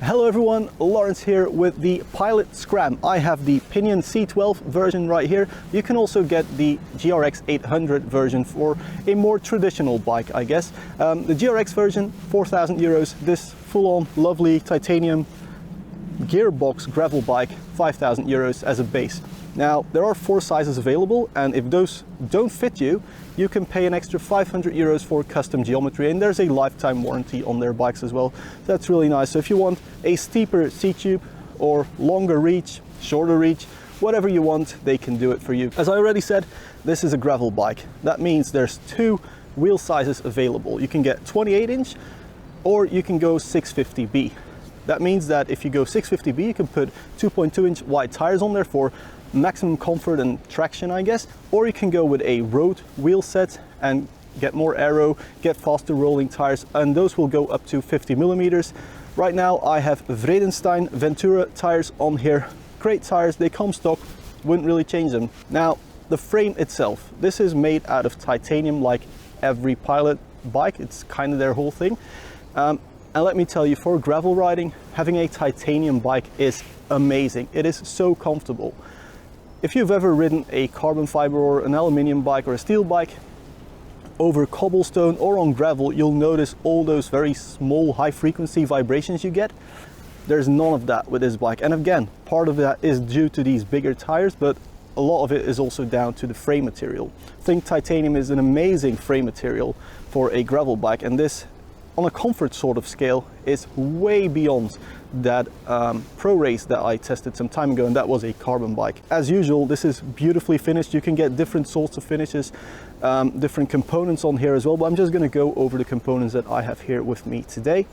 Hello everyone, Lawrence here with the Pilot Scram. I have the Pinion C12 version right here. You can also get the GRX 800 version for a more traditional bike, I guess. The GRX version, 4,000 euros. This full-on lovely titanium gearbox gravel bike, 5,000 euros as a base. Now, there are 4 sizes available, and if those don't fit you, you can pay an extra 500 euros for custom geometry, and there's a lifetime warranty on their bikes as well. That's really nice. So if you want a steeper seat tube or longer reach, shorter reach, whatever you want, they can do it for you. As I already said, this is a gravel bike. That means there's 2 wheel sizes available. You can get 28-inch or you can go 650B. That means that if you go 650B, you can put 2.2-inch wide tires on there for maximum comfort and traction, I guess, or you can go with a road wheel set and get more aero, get faster rolling tires, and those will go up to 50 millimeters. Right now I have Vredestein Ventura tires on here. Great tires, they come stock, wouldn't really change them. Now, the frame itself, this is made out of titanium like every Pilot bike. It's kind of their whole thing. And let me tell you, for gravel riding, having a titanium bike is amazing. It is so comfortable. If you've ever ridden a carbon fiber or an aluminium bike or a steel bike over cobblestone or on gravel, you'll notice all those very small high frequency vibrations you get. There's none of that with this bike. And again, part of that is due to these bigger tires, but a lot of it is also down to the frame material. I think titanium is an amazing frame material for a gravel bike, and this, on a comfort sort of scale, is way beyond that pro race that I tested some time ago, and that was a carbon bike. As usual, this is beautifully finished. You can get different sorts of finishes, different components on here as well, but I'm just going to go over the components that I have here with me today.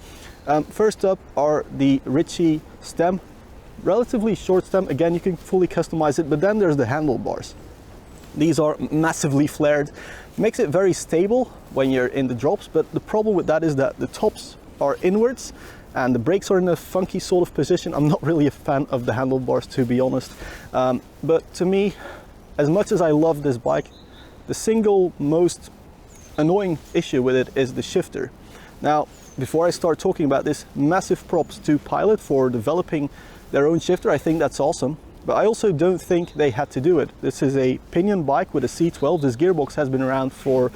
First up are the Ritchie stem, relatively short stem. Again, you can fully customize it, but then there's the handlebars. These are massively flared, makes it very stable when you're in the drops, but the problem with that is that the tops are inwards and the brakes are in a funky sort of position. I'm not really a fan of the handlebars, to be honest. But to me, as much as I love this bike, the single most annoying issue with it is the shifter. Now, before I start talking about this, massive props to Pilot for developing their own shifter. I think that's awesome. But I also don't think they had to do it. This is a Pinion bike with a C12. This gearbox has been around for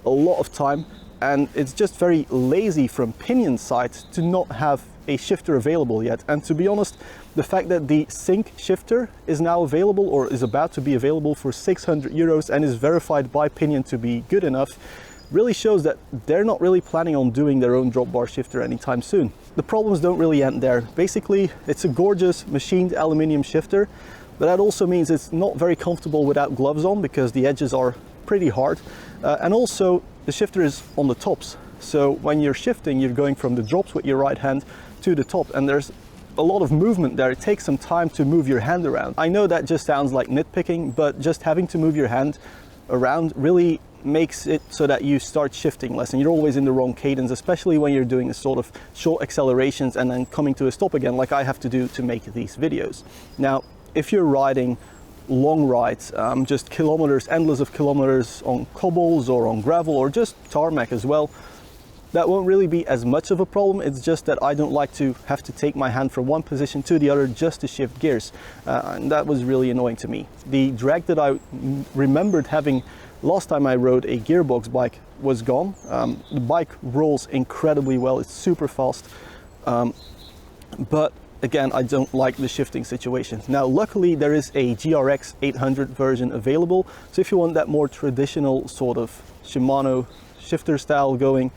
a lot of time, and it's just very lazy from Pinion's side to not have a shifter available yet. And to be honest, the fact that the Cinq shifter is now available, or is about to be available, for 600 euros and is verified by Pinion to be good enough, really shows that they're not really planning on doing their own drop bar shifter anytime soon. The problems don't really end there. Basically, it's a gorgeous machined aluminium shifter, but that also means it's not very comfortable without gloves on, because the edges are pretty hard. And also, the shifter is on the tops. So when you're shifting, you're going from the drops with your right hand to the top, and there's a lot of movement there. It takes some time to move your hand around. I know that just sounds like nitpicking, but just having to move your hand around really makes it so that you start shifting less and you're always in the wrong cadence, especially when you're doing a sort of short accelerations and then coming to a stop again, like I have to do to make these videos. Now, if you're riding long rides, just kilometers, endless of kilometers on cobbles or on gravel or just tarmac as well, that won't really be as much of a problem. It's just that I don't like to have to take my hand from one position to the other just to shift gears, and that was really annoying to me. The drag that I remembered having last time I rode a gearbox bike was gone. The bike rolls incredibly well, it's super fast, but again, I don't like the shifting situation. Now, luckily there is a GRX 800 version available, so if you want that more traditional sort of Shimano shifter style going,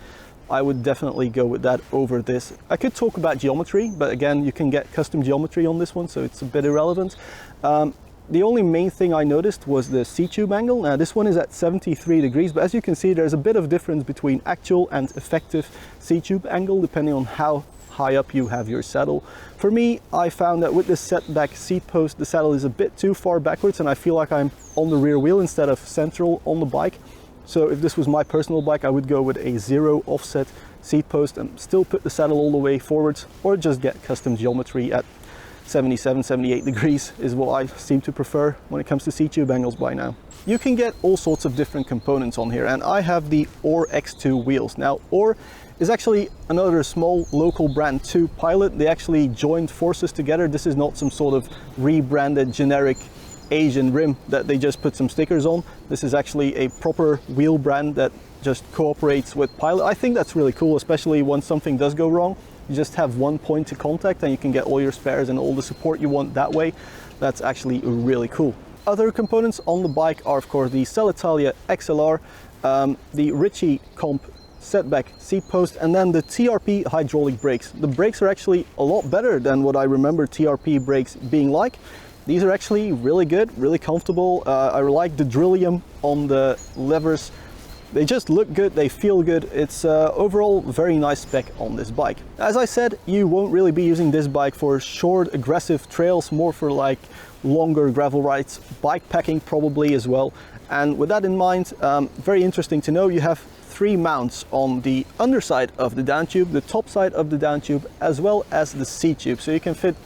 I would definitely go with that over this. I could talk about geometry, but again, you can get custom geometry on this one, so it's a bit irrelevant. The only main thing I noticed was the seat tube angle. Now, this one is at 73 degrees, but as you can see, there's a bit of difference between actual and effective seat tube angle, depending on how high up you have your saddle. For me, I found that with this setback seat post, the saddle is a bit too far backwards, and I feel like I'm on the rear wheel instead of central on the bike. So if this was my personal bike, I would go with a 0 offset seat post and still put the saddle all the way forwards, or just get custom geometry at 77, 78 degrees is what I seem to prefer when it comes to C-tube angles by now. You can get all sorts of different components on here, and I have the OR X2 wheels. Now, OR is actually another small local brand to Pilot. They actually joined forces together. This is not some sort of rebranded generic Asian rim that they just put some stickers on. This is actually a proper wheel brand that just cooperates with Pilot. I think that's really cool, especially when something does go wrong. You just have one point to contact and you can get all your spares and all the support you want that way. That's actually really cool. Other components on the bike are of course the Cellitalia XLR, the Ritchie Comp setback seat post, and then the TRP hydraulic brakes. The brakes are actually a lot better than what I remember TRP brakes being like. These are actually really good, really comfortable. I like the drillium on the levers. They just look good, they feel good. It's overall very nice spec on this bike. As I said, you won't really be using this bike for short, aggressive trails, more for like longer gravel rides, bike packing probably as well. And with that in mind, very interesting to know, you have 3 mounts on the underside of the down tube, the top side of the down tube, as well as the seat tube. So you can fit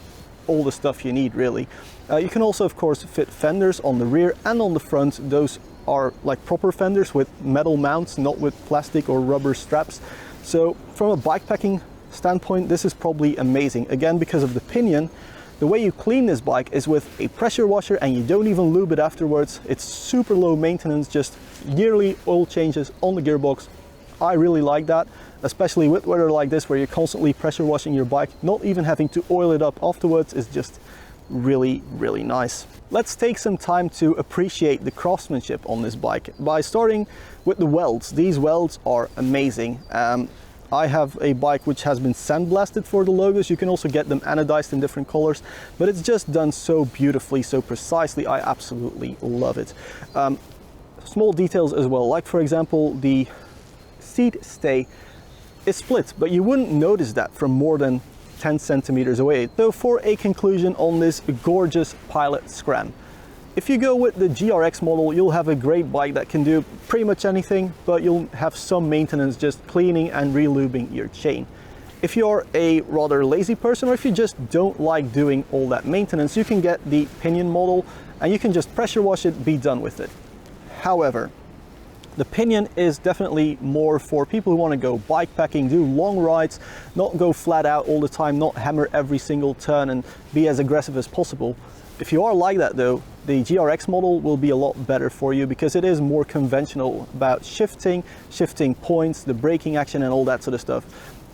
all the stuff you need really. You can also of course fit fenders on the rear and on the front. Those are like proper fenders with metal mounts, not with plastic or rubber straps. So from a bike packing standpoint, this is probably amazing. Again, because of the pinion, the way you clean this bike is with a pressure washer and you don't even lube it afterwards. It's super low maintenance, just yearly oil changes on the gearbox. I really like that, especially with weather like this where you're constantly pressure washing your bike. Not even having to oil it up afterwards is just really, really nice. Let's take some time to appreciate the craftsmanship on this bike by starting with the welds. These welds are amazing. I have a bike which has been sandblasted for the logos. You can also get them anodized in different colors, but it's just done so beautifully, so precisely. I absolutely love it. Small details as well, like for example, the seat stay is split, but you wouldn't notice that from more than 10 centimeters away. So for a conclusion on this gorgeous Pilot Scram, if you go with the GRX model, you'll have a great bike that can do pretty much anything, but you'll have some maintenance just cleaning and relubing your chain. If you're a rather lazy person, or if you just don't like doing all that maintenance, you can get the Pinion model and you can just pressure wash it, be done with it. However, the Pinion is definitely more for people who want to go bike packing, do long rides, not go flat out all the time, not hammer every single turn and be as aggressive as possible. If you are like that though, the GRX model will be a lot better for you because it is more conventional about shifting points, the braking action and all that sort of stuff.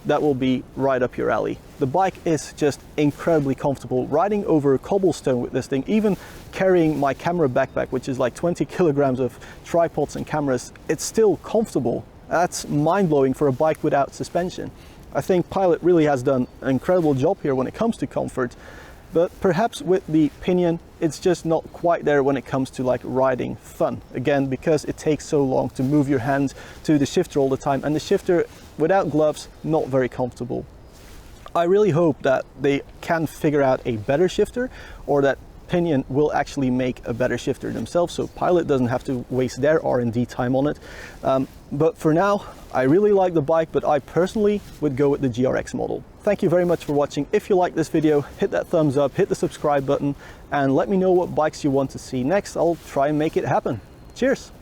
That will be right up your alley. The bike is just incredibly comfortable. Riding over cobblestone with this thing, even carrying my camera backpack, which is like 20 kilograms of tripods and cameras, it's still comfortable. That's mind-blowing for a bike without suspension. I think Pilot really has done an incredible job here when it comes to comfort, but perhaps with the Pinion, it's just not quite there when it comes to like riding fun. Again, because it takes so long to move your hands to the shifter all the time, and the shifter without gloves, not very comfortable. I really hope that they can figure out a better shifter, or that Pinion will actually make a better shifter themselves, so Pilot doesn't have to waste their R&D time on it. But for now, I really like the bike, but I personally would go with the GRX model. Thank you very much for watching. If you like this video, hit that thumbs up, hit the subscribe button, and let me know what bikes you want to see next. I'll try and make it happen. Cheers!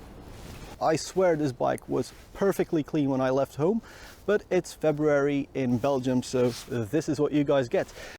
I swear this bike was perfectly clean when I left home, but it's February in Belgium, so this is what you guys get.